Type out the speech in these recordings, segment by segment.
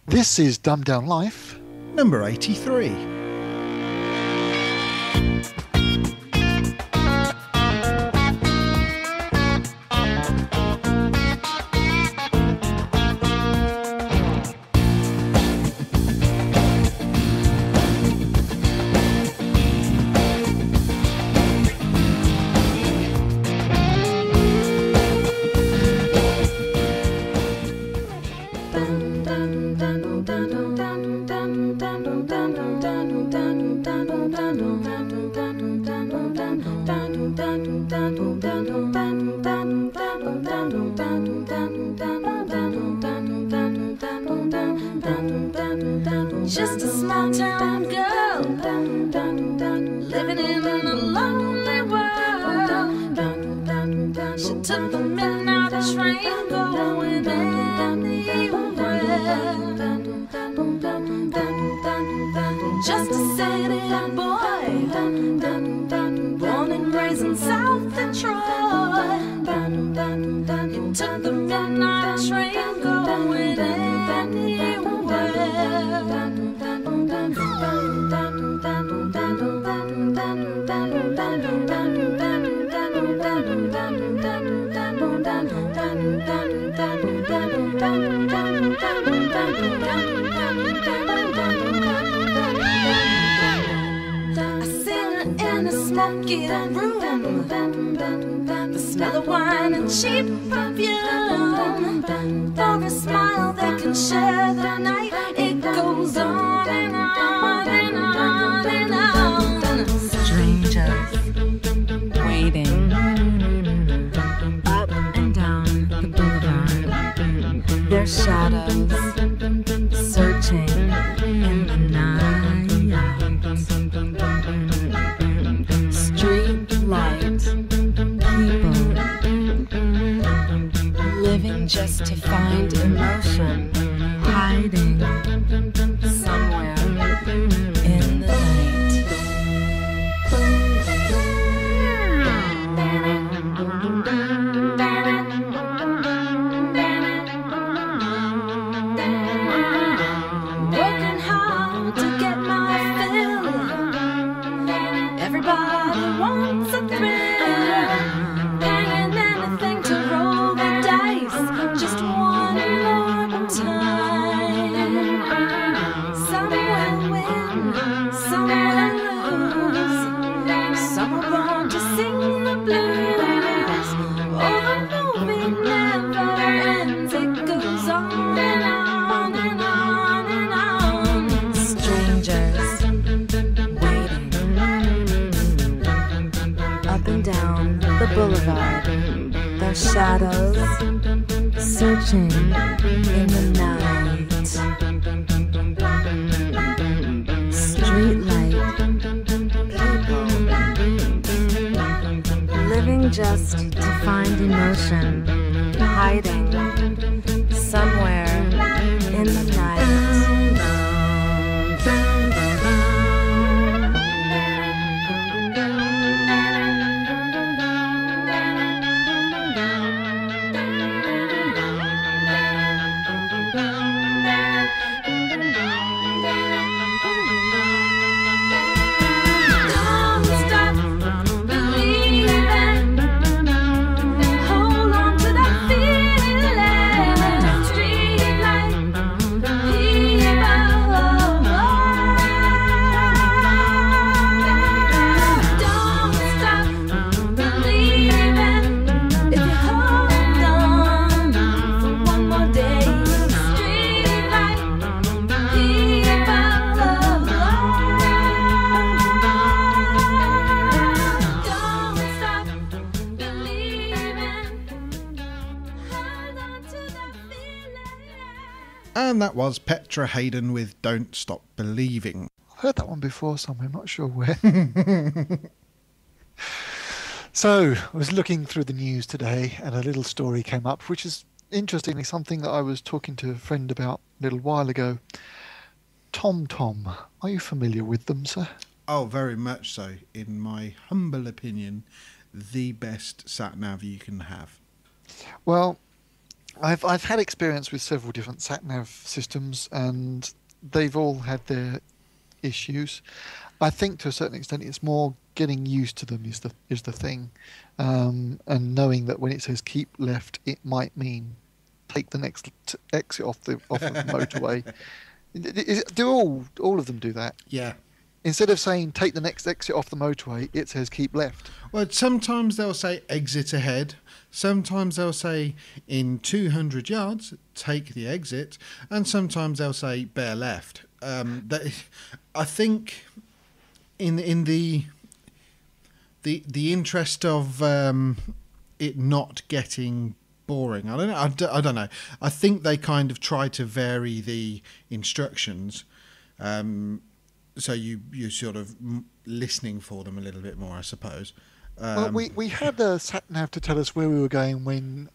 This is Dumbed Down Life. Number 83. Just a small town girl living in a lonely world. She took the midnight train going anywhere. Just a city boy, born and raised in South Detroit. He took the midnight train going anywhere. I seen her in a smoky room, the smell of wine and cheap perfume. For a smile they can share the night. It goes on and on and on and on. Strangers waiting up and down the boulevard. Their shadows searching in the night. Street light people living just to find emotion, hiding somewhere in the night. Working hard to get my fill. Everybody wants a thrill. Paying anything to roll the dice. Just one more time. Some will win, some will lose. Some are born to sing the blues. Oh, the movie never ends. It goes on and on and on and on. Strangers waiting up and down the boulevard. Their shadows searching in the night. Street light people living just to find emotion, hiding somewhere in the night. Don't stop believing. Hold on to that feeling. Street light people. Don't stop believing. If you hold on for one more day. Street light people. Don't stop believing. Hold on to that feeling. And that was Petra, Haden with Don't Stop Believing. I've heard that one before somewhere, I'm not sure where. So, I was looking through the news today and a little story came up, which is interestingly something that I was talking to a friend about a little while ago. TomTom. Are you familiar with them, sir? Oh, very much so. In my humble opinion, the best sat-nav you can have. Well, I've had experience with several different sat nav systems, and they've all had their issues. I think to a certain extent, it's more getting used to them is the thing, and knowing that when it says keep left, it might mean take the next exit off the motorway. Do all of them do that? Yeah. Instead of saying take the next exit off the motorway, it says keep left. Well, sometimes they'll say exit ahead. Sometimes they'll say in 200 yards, take the exit. And sometimes they'll say bear left. I think in the interest of it not getting boring, I don't know. I think they kind of try to vary the instructions. So you're sort of listening for them a little bit more, I suppose. Well, we had a sat nav to tell us where we were going when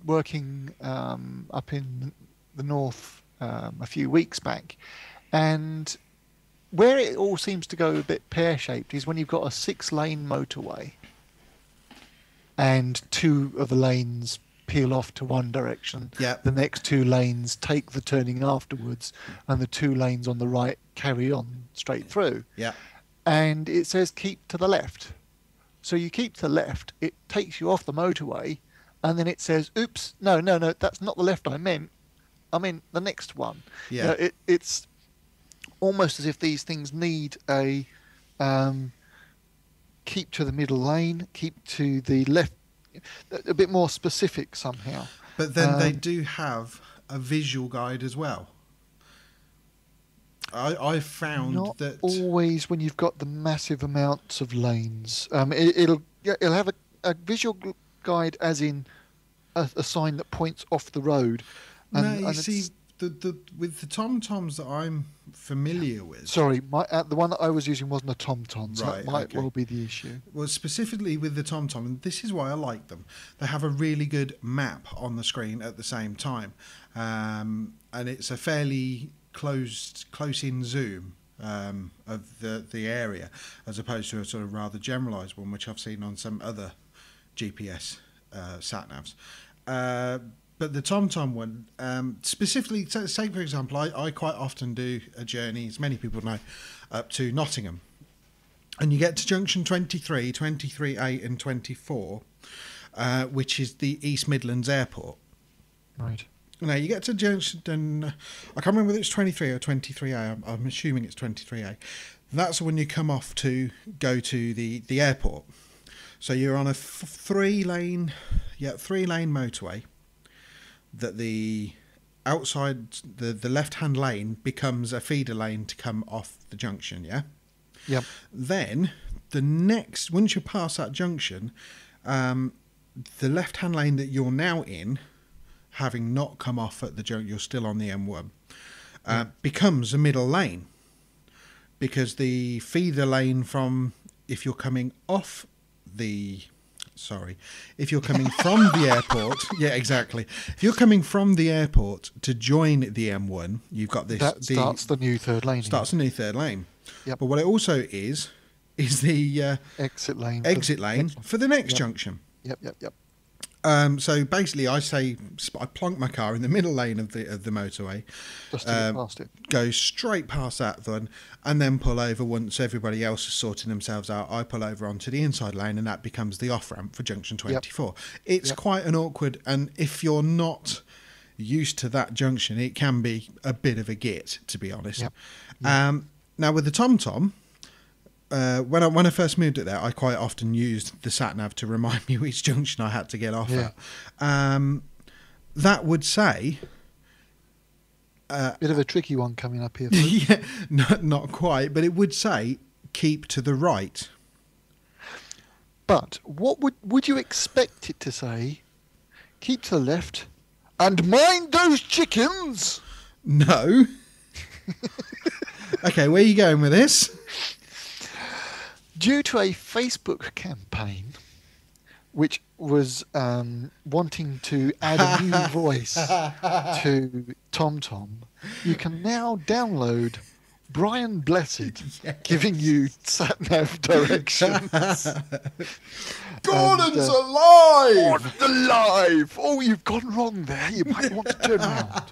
working up in the north a few weeks back, and where it all seems to go a bit pear-shaped is when you've got a 6-lane motorway, and 2 of the lanes peel off to one direction. Yeah. The next 2 lanes take the turning afterwards, and the 2 lanes on the right carry on straight through. Yeah. And it says keep to the left. So you keep to the left, it takes you off the motorway, and then it says, oops, no, that's not the left I meant. I mean the next one. Yeah. It's almost as if these things need a keep to the middle lane, keep to the left, a bit more specific somehow. But then they do have a visual guide as well. I found not that always when you've got the massive amounts of lanes. It'll have a visual guide, as in a sign that points off the road. And, you see, with the TomToms that I'm familiar with. Sorry, the one that I was using wasn't a TomTom, so Right, that might okay. well be the issue. Well, specifically with the TomTom, and this is why I like them. They have a really good map on the screen at the same time, and it's a fairly close-in zoom of the area, as opposed to a sort of rather generalised one, which I've seen on some other GPS sat navs. But the TomTom one, specifically, say for example, I quite often do a journey, as many people know, up to Nottingham. And you get to junction 23, 23A and 24, which is the East Midlands Airport. Right. Now, you get to junction, I can't remember whether it's 23 or 23A, I'm assuming it's 23A. That's when you come off to go to the airport. So you're on a 3-lane motorway, that the outside, the left-hand lane becomes a feeder lane to come off the junction, yeah? Yep. Then, once you pass that junction, the left-hand lane that you're now in, having not come off at the junction, you're still on the M1, becomes a middle lane. Because the feeder lane from, if you're coming from the airport, yeah, exactly. If you're coming from the airport to join the M1, you've got this. That starts the new third lane. Starts a new third lane. Yep. But what it also is the exit lane. For the next junction. Yep. So basically, I plonk my car in the middle lane of the motorway, Just to get past it. go straight past that one, and then pull over once everybody else is sorting themselves out. I pull over onto the inside lane, and that becomes the off ramp for junction 24. Yep. It's quite an awkward, and if you're not used to that junction, it can be a bit of a git, to be honest. Yep. Now with the TomTom. When I first moved it there, I quite often used the sat nav to remind me which junction I had to get off at. That would say, bit of a tricky one coming up here. yeah, not quite, but it would say keep to the right. But what would you expect it to say? Keep to the left and mind those chickens. No. Okay, where are you going with this? Due to a Facebook campaign, which was wanting to add a new voice to TomTom, you can now download Brian Blessed giving you sat-nav directions. Gordon's alive! Alive! Oh, you've gone wrong there. You might want to turn around.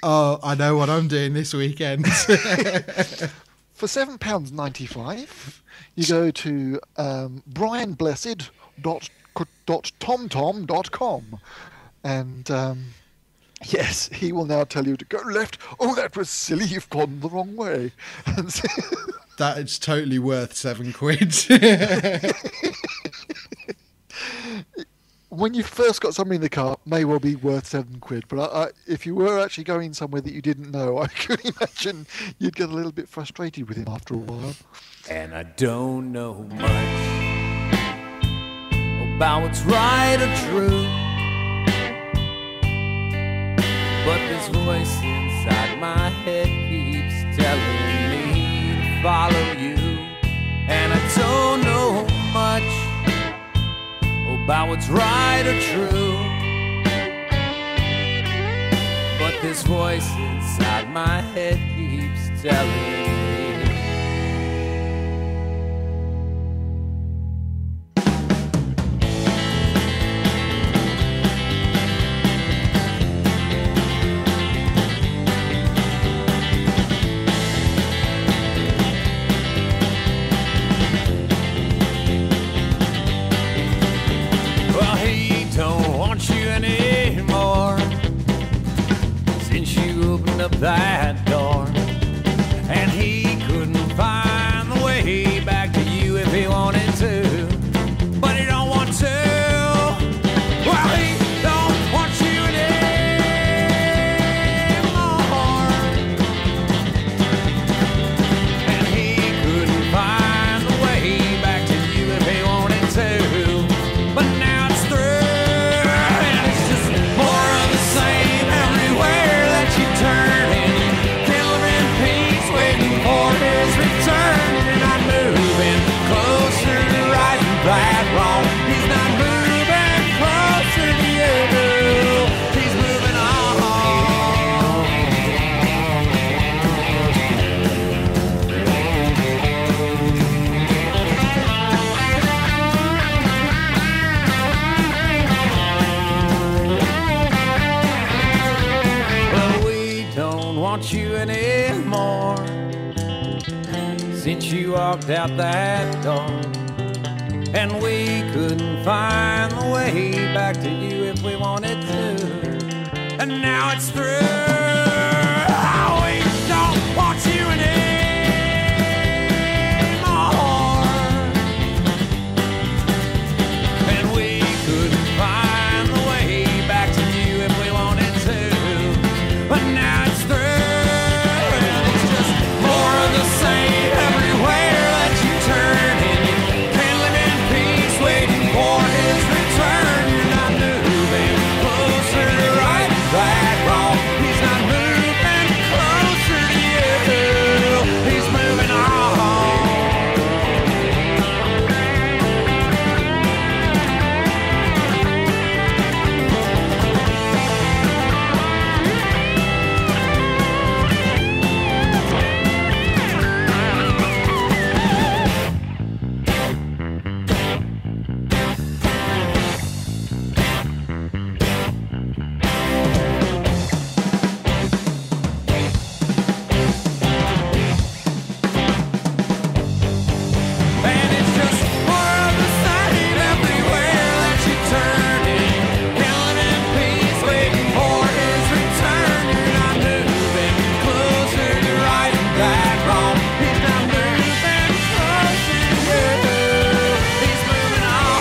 Oh, I know what I'm doing this weekend. For £7.95, you go to brianblessed.tomtom.com, and yes, he will now tell you to go left. Oh, that was silly. You've gone the wrong way. And so, That is totally worth £7. when you first got somebody in the car, may well be worth £7. But if you were actually going somewhere that you didn't know, I could imagine you'd get a little bit frustrated with him after a while. And I don't know much about what's right or true, but this voice inside my head keeps telling me to follow you. And I don't know much about what's right or true, but this voice inside my head keeps telling me. Well, he don't want you anymore since you opened up that door, and he couldn't find the way back to you if he wanted to, but he don't want to. Well, he don't want you anymore, and he couldn't find the way back to you if he wanted to, but now it's through, and it's just more of the same everywhere that you turn, and you can't live in peace waiting for his return. You're not moving closer to right and that wrong. He's not moving closer to you. He's moving on. Well, we don't want you anymore since you walked out that door, and we couldn't find the way back to you if we wanted to, and now it's through. We don't want you anymore, and we couldn't find the way back to you if we wanted to, but now it's through, and it's just more of the same everywhere that you turn, and you can't live in peace waiting for his return. You're not moving closer to right, that wrong. He's not moving closer to you. He's moving on. And it's just more of the same everywhere that you turn, and can't live in peace waiting for his return. You're not moving closer to right and that wrong. He's not moving closer to you. He's moving on.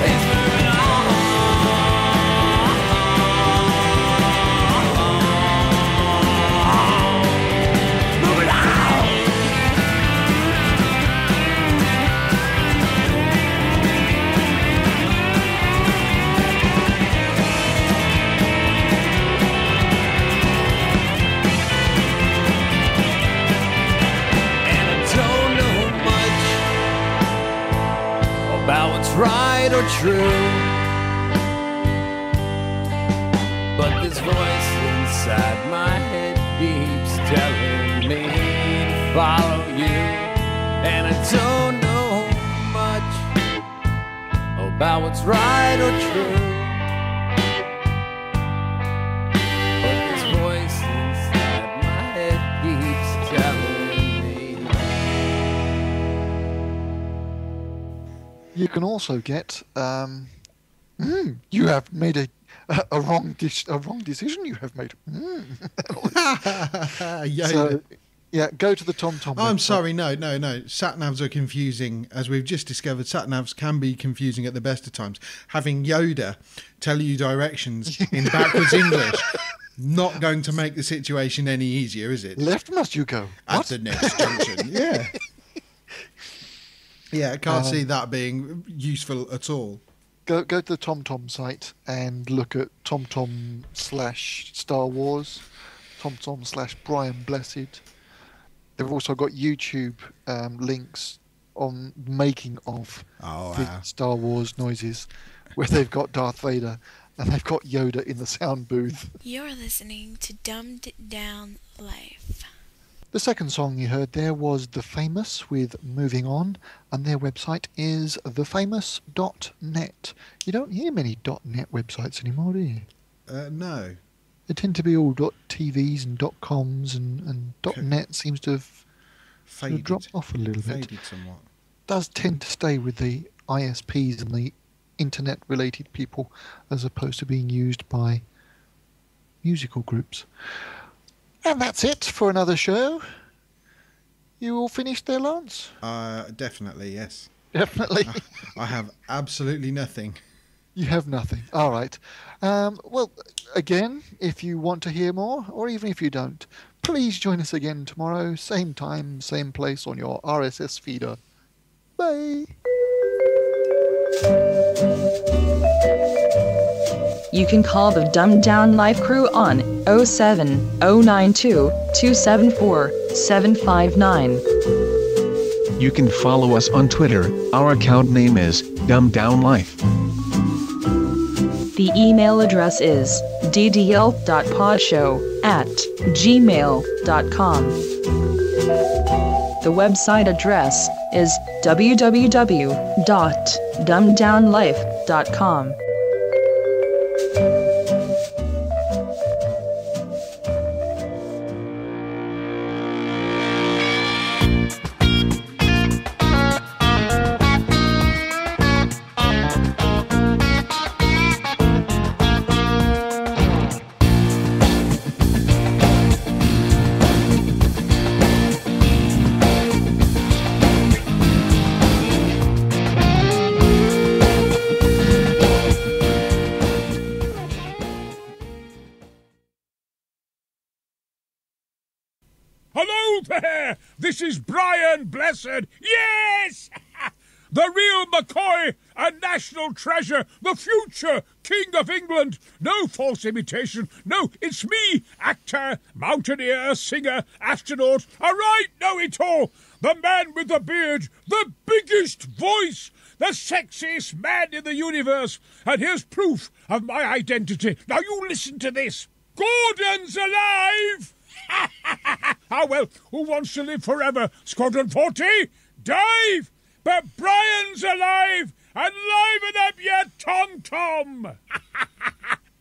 He's moving on. Moving on. And I don't know much about what's right or true, but this voice inside my head follow you. And I don't know much about what's right or true, but this voice inside my head keeps telling me. You can also get. You have made a wrong decision. You have made. Yeah. So, yeah, go to the TomTom. I'm website. sorry, no. Sat-navs are confusing. As we've just discovered, sat-navs can be confusing at the best of times. Having Yoda tell you directions in backwards English, not going to make the situation any easier, is it? Left must you go? At What? the next junction, yeah. Yeah, I can't see that being useful at all. Go to the TomTom site and look at TomTom/Star Wars, TomTom/Brian Blessed. They've also got YouTube links on making of the Star Wars noises, where they've got Darth Vader and they've got Yoda in the sound booth. You're listening to Dumbed Down Life. The second song you heard there was The Famous with Moving On, and their website is thefamous.net. You don't hear many .net websites anymore, do you? No. They tend to be all .tvs and .coms, and .net seems to have sort of dropped off a little bit. Faded somewhat. Does tend to stay with the ISPs and the internet-related people as opposed to being used by musical groups. And that's it for another show. You all finished there, Lance? Definitely, yes. Definitely. I have absolutely nothing. You have nothing. All right. Well, again, if you want to hear more, or even if you don't, please join us again tomorrow, same time, same place on your RSS feeder. Bye. You can call the Dumbed Down Life crew on 07092 274 759. You can follow us on Twitter. Our account name is Dumbed Down Life. The email address is ddl.podshow@gmail.com. The website address is www.dumbeddownlife.com. Hello there! This is Brian Blessed. Yes! The real McCoy, a national treasure, the future King of England. No false imitation. No, it's me, actor, mountaineer, singer, astronaut, a right know-it-all. The man with the beard, the biggest voice, the sexiest man in the universe. And here's proof of my identity. Now you listen to this. Gordon's alive! Ah, well, who wants to live forever? Squadron 40? Dave! But Brian's alive, and liven up your tom-tom!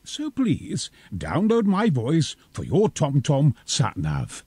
So please, download my voice for your tom-tom sat-nav.